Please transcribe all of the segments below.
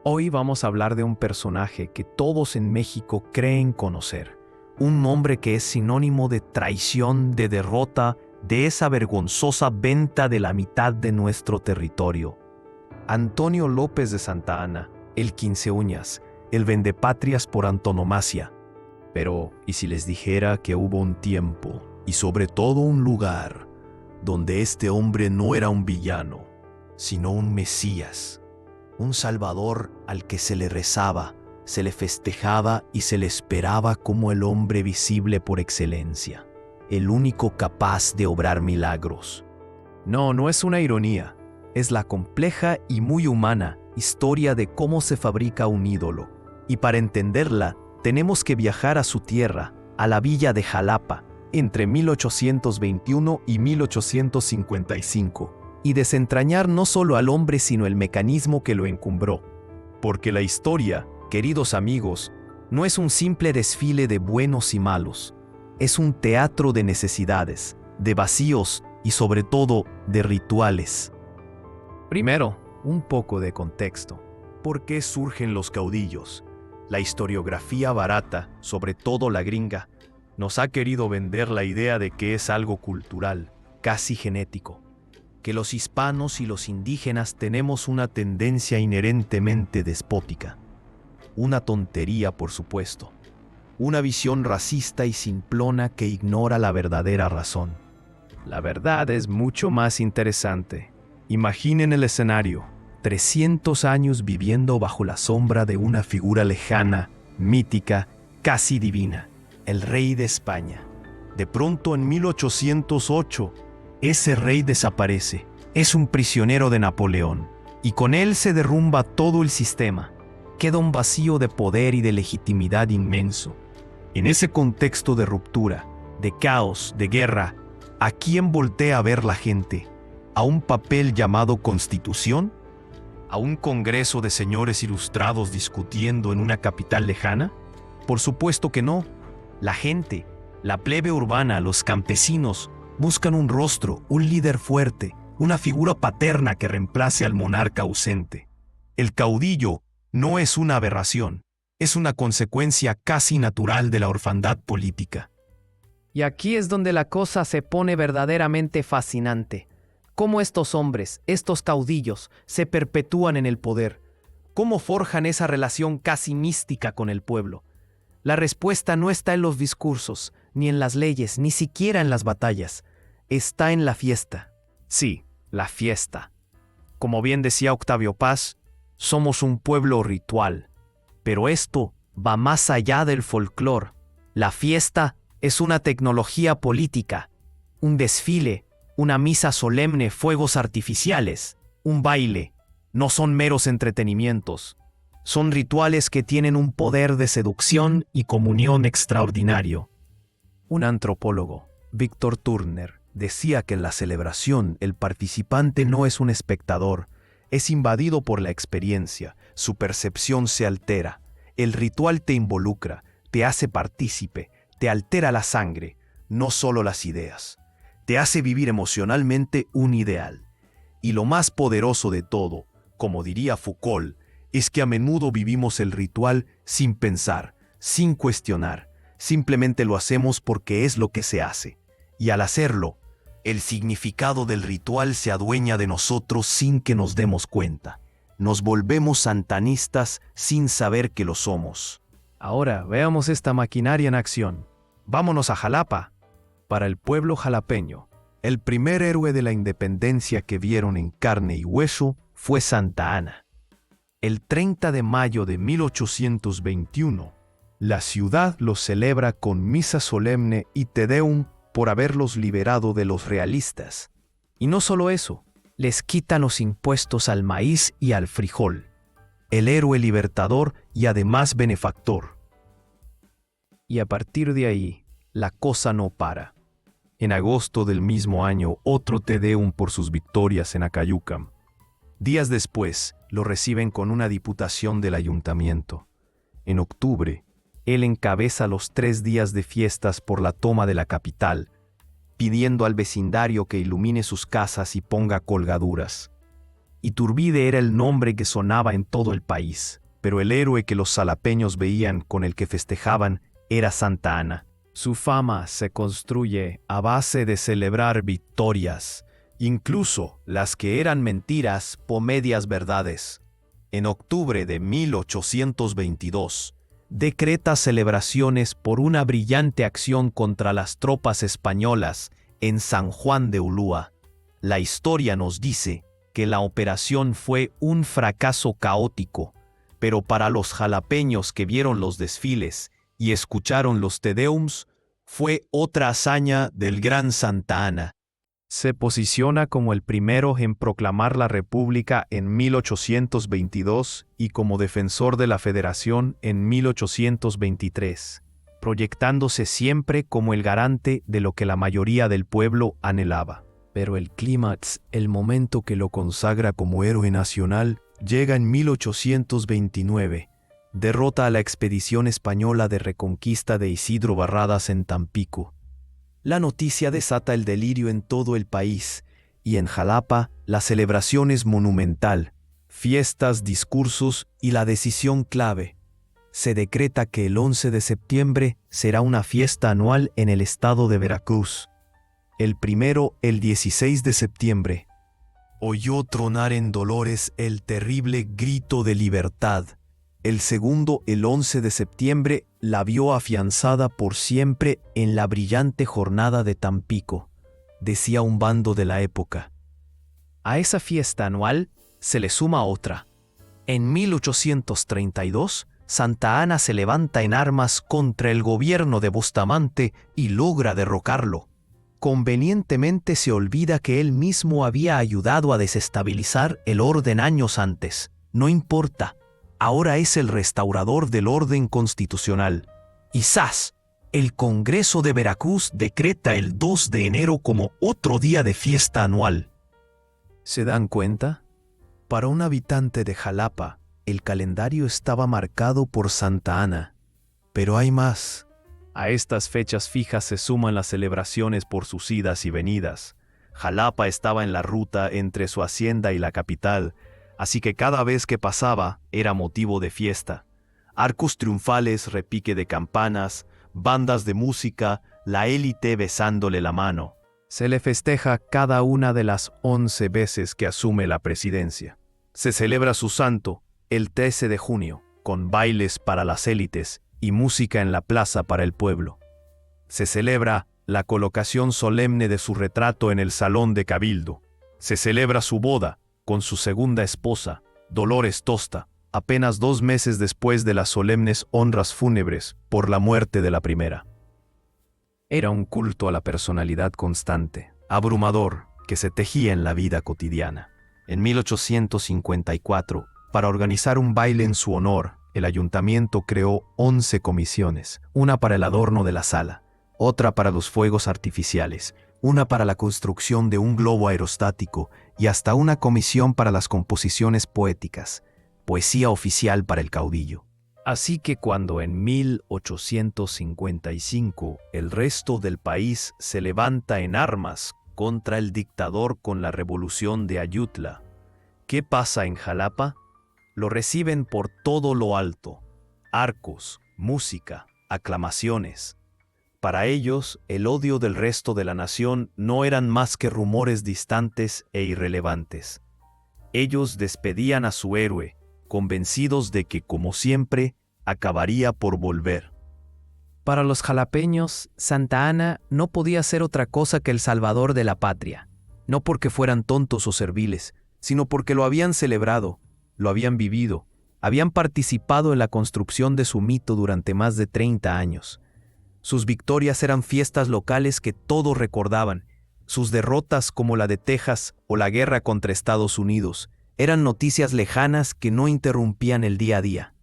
Hoy vamos a hablar de un personaje que todos en México creen conocer. Un nombre que es sinónimo de traición, de derrota, de esa vergonzosa venta de la mitad de nuestro territorio. Antonio López de Santa Anna, el Quinceúñas, el vendepatrias por antonomasia. Pero, ¿y si les dijera que hubo un tiempo, y sobre todo un lugar, donde este hombre no era un villano, sino un Mesías? Un Salvador al que se le rezaba, se le festejaba y se le esperaba como el hombre visible por excelencia, el único capaz de obrar milagros. No es una ironía, es la compleja y muy humana historia de cómo se fabrica un ídolo, y para entenderla tenemos que viajar a su tierra, a la villa de Jalapa, entre 1821 y 1855. Y desentrañar no solo al hombre sino el mecanismo que lo encumbró. Porque la historia, queridos amigos, no es un simple desfile de buenos y malos, es un teatro de necesidades, de vacíos y sobre todo de rituales. Primero, un poco de contexto. ¿Por qué surgen los caudillos? La historiografía barata, sobre todo la gringa, nos ha querido vender la idea de que es algo cultural, casi genético. Que los hispanos y los indígenas tenemos una tendencia inherentemente despótica. Una tontería, por supuesto. Una visión racista y simplona que ignora la verdadera razón. La verdad es mucho más interesante. Imaginen el escenario: 300 años viviendo bajo la sombra de una figura lejana, mítica, casi divina, el rey de España. De pronto, en 1808, ese rey desaparece, es un prisionero de Napoleón, y con él se derrumba todo el sistema. Queda un vacío de poder y de legitimidad inmenso. En ese contexto de ruptura, de caos, de guerra, ¿a quién voltea a ver la gente? ¿A un papel llamado Constitución? ¿A un congreso de señores ilustrados discutiendo en una capital lejana? Por supuesto que no. La gente, la plebe urbana, los campesinos, buscan un rostro, un líder fuerte, una figura paterna que reemplace al monarca ausente. El caudillo no es una aberración, es una consecuencia casi natural de la orfandad política. Y aquí es donde la cosa se pone verdaderamente fascinante. Cómo estos hombres, estos caudillos, se perpetúan en el poder. Cómo forjan esa relación casi mística con el pueblo. La respuesta no está en los discursos, ni en las leyes, ni siquiera en las batallas. Está en la fiesta. Sí, la fiesta. Como bien decía Octavio Paz, somos un pueblo ritual. Pero esto va más allá del folclore. La fiesta es una tecnología política, un desfile, una misa solemne, fuegos artificiales, un baile. No son meros entretenimientos. Son rituales que tienen un poder de seducción y comunión extraordinario. Un antropólogo, Víctor Turner, decía que en la celebración el participante no es un espectador, es invadido por la experiencia, su percepción se altera, el ritual te involucra, te hace partícipe, te altera la sangre, no solo las ideas, te hace vivir emocionalmente un ideal. Y lo más poderoso de todo, como diría Foucault, es que a menudo vivimos el ritual sin pensar, sin cuestionar, simplemente lo hacemos porque es lo que se hace. Y al hacerlo, el significado del ritual se adueña de nosotros sin que nos demos cuenta. Nos volvemos santanistas sin saber que lo somos. Ahora veamos esta maquinaria en acción. Vámonos a Jalapa. Para el pueblo jalapeño, el primer héroe de la independencia que vieron en carne y hueso fue Santa Anna. El 30 de mayo de 1821, la ciudad los celebra con misa solemne y Te Deum por haberlos liberado de los realistas. Y no solo eso, les quitan los impuestos al maíz y al frijol. El héroe libertador y además benefactor. Y a partir de ahí, la cosa no para. En agosto del mismo año, otro Te Deum por sus victorias en Acayucam. Días después, lo reciben con una diputación del ayuntamiento. En octubre, él encabeza los 3 días de fiestas por la toma de la capital, pidiendo al vecindario que ilumine sus casas y ponga colgaduras. Iturbide era el nombre que sonaba en todo el país, pero el héroe que los salapeños veían, con el que festejaban, era Santa Anna. Su fama se construye a base de celebrar victorias, incluso las que eran mentiras o medias verdades. En octubre de 1822, decreta celebraciones por una brillante acción contra las tropas españolas en San Juan de Ulúa. La historia nos dice que la operación fue un fracaso caótico, pero para los jalapeños que vieron los desfiles y escucharon los Te Deums, fue otra hazaña del gran Santa Anna. Se posiciona como el primero en proclamar la República en 1822 y como defensor de la Federación en 1823, proyectándose siempre como el garante de lo que la mayoría del pueblo anhelaba. Pero el clímax, el momento que lo consagra como héroe nacional, llega en 1829. Derrota a la expedición española de reconquista de Isidro Barradas en Tampico. La noticia desata el delirio en todo el país, y en Jalapa la celebración es monumental. Fiestas, discursos y la decisión clave. Se decreta que el 11 de septiembre será una fiesta anual en el estado de Veracruz. El primero, el 16 de septiembre. Oyó tronar en Dolores el terrible grito de libertad. El segundo, el 11 de septiembre, la vio afianzada por siempre en la brillante jornada de Tampico, decía un bando de la época. A esa fiesta anual se le suma otra. En 1832, Santa Anna se levanta en armas contra el gobierno de Bustamante y logra derrocarlo. Convenientemente se olvida que él mismo había ayudado a desestabilizar el orden años antes. No importa. Ahora es el restaurador del orden constitucional. Y ¡zas! El Congreso de Veracruz decreta el 2 de enero como otro día de fiesta anual. ¿Se dan cuenta? Para un habitante de Jalapa, el calendario estaba marcado por Santa Anna. Pero hay más. A estas fechas fijas se suman las celebraciones por sus idas y venidas. Jalapa estaba en la ruta entre su hacienda y la capital, así que cada vez que pasaba era motivo de fiesta. Arcos triunfales, repique de campanas, bandas de música, la élite besándole la mano. Se le festeja cada una de las 11 veces que asume la presidencia. Se celebra su santo el 13 de junio, con bailes para las élites y música en la plaza para el pueblo. Se celebra la colocación solemne de su retrato en el Salón de Cabildo. Se celebra su boda con su segunda esposa, Dolores Tosta, apenas 2 meses después de las solemnes honras fúnebres por la muerte de la primera. Era un culto a la personalidad constante, abrumador, que se tejía en la vida cotidiana. En 1854, para organizar un baile en su honor, el ayuntamiento creó 11 comisiones, una para el adorno de la sala, otra para los fuegos artificiales, una para la construcción de un globo aerostático y hasta una comisión para las composiciones poéticas, poesía oficial para el caudillo. Así que cuando en 1855 el resto del país se levanta en armas contra el dictador con la revolución de Ayutla, ¿qué pasa en Jalapa? Lo reciben por todo lo alto, arcos, música, aclamaciones. Para ellos, el odio del resto de la nación no eran más que rumores distantes e irrelevantes. Ellos despedían a su héroe, convencidos de que, como siempre, acabaría por volver. Para los jalapeños, Santa Anna no podía ser otra cosa que el salvador de la patria, no porque fueran tontos o serviles, sino porque lo habían celebrado, lo habían vivido, habían participado en la construcción de su mito durante más de 30 años. Sus victorias eran fiestas locales que todos recordaban. Sus derrotas, como la de Texas o la guerra contra Estados Unidos, eran noticias lejanas que no interrumpían el día a día.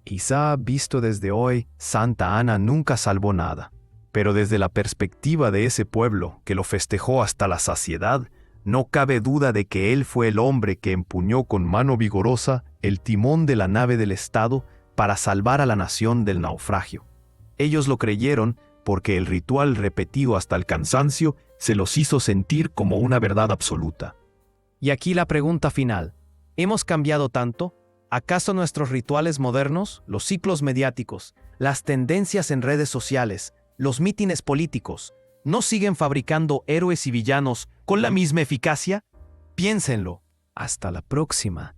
Quizá, visto desde hoy, Santa Anna nunca salvó nada, pero desde la perspectiva de ese pueblo que lo festejó hasta la saciedad, no cabe duda de que él fue el hombre que empuñó con mano vigorosa el timón de la nave del Estado para salvar a la nación del naufragio. Ellos lo creyeron porque el ritual repetido hasta el cansancio se los hizo sentir como una verdad absoluta. Y aquí la pregunta final. ¿Hemos cambiado tanto? ¿Acaso nuestros rituales modernos, los ciclos mediáticos, las tendencias en redes sociales, los mítines políticos, no siguen fabricando héroes y villanos con la misma eficacia? Piénsenlo. Hasta la próxima.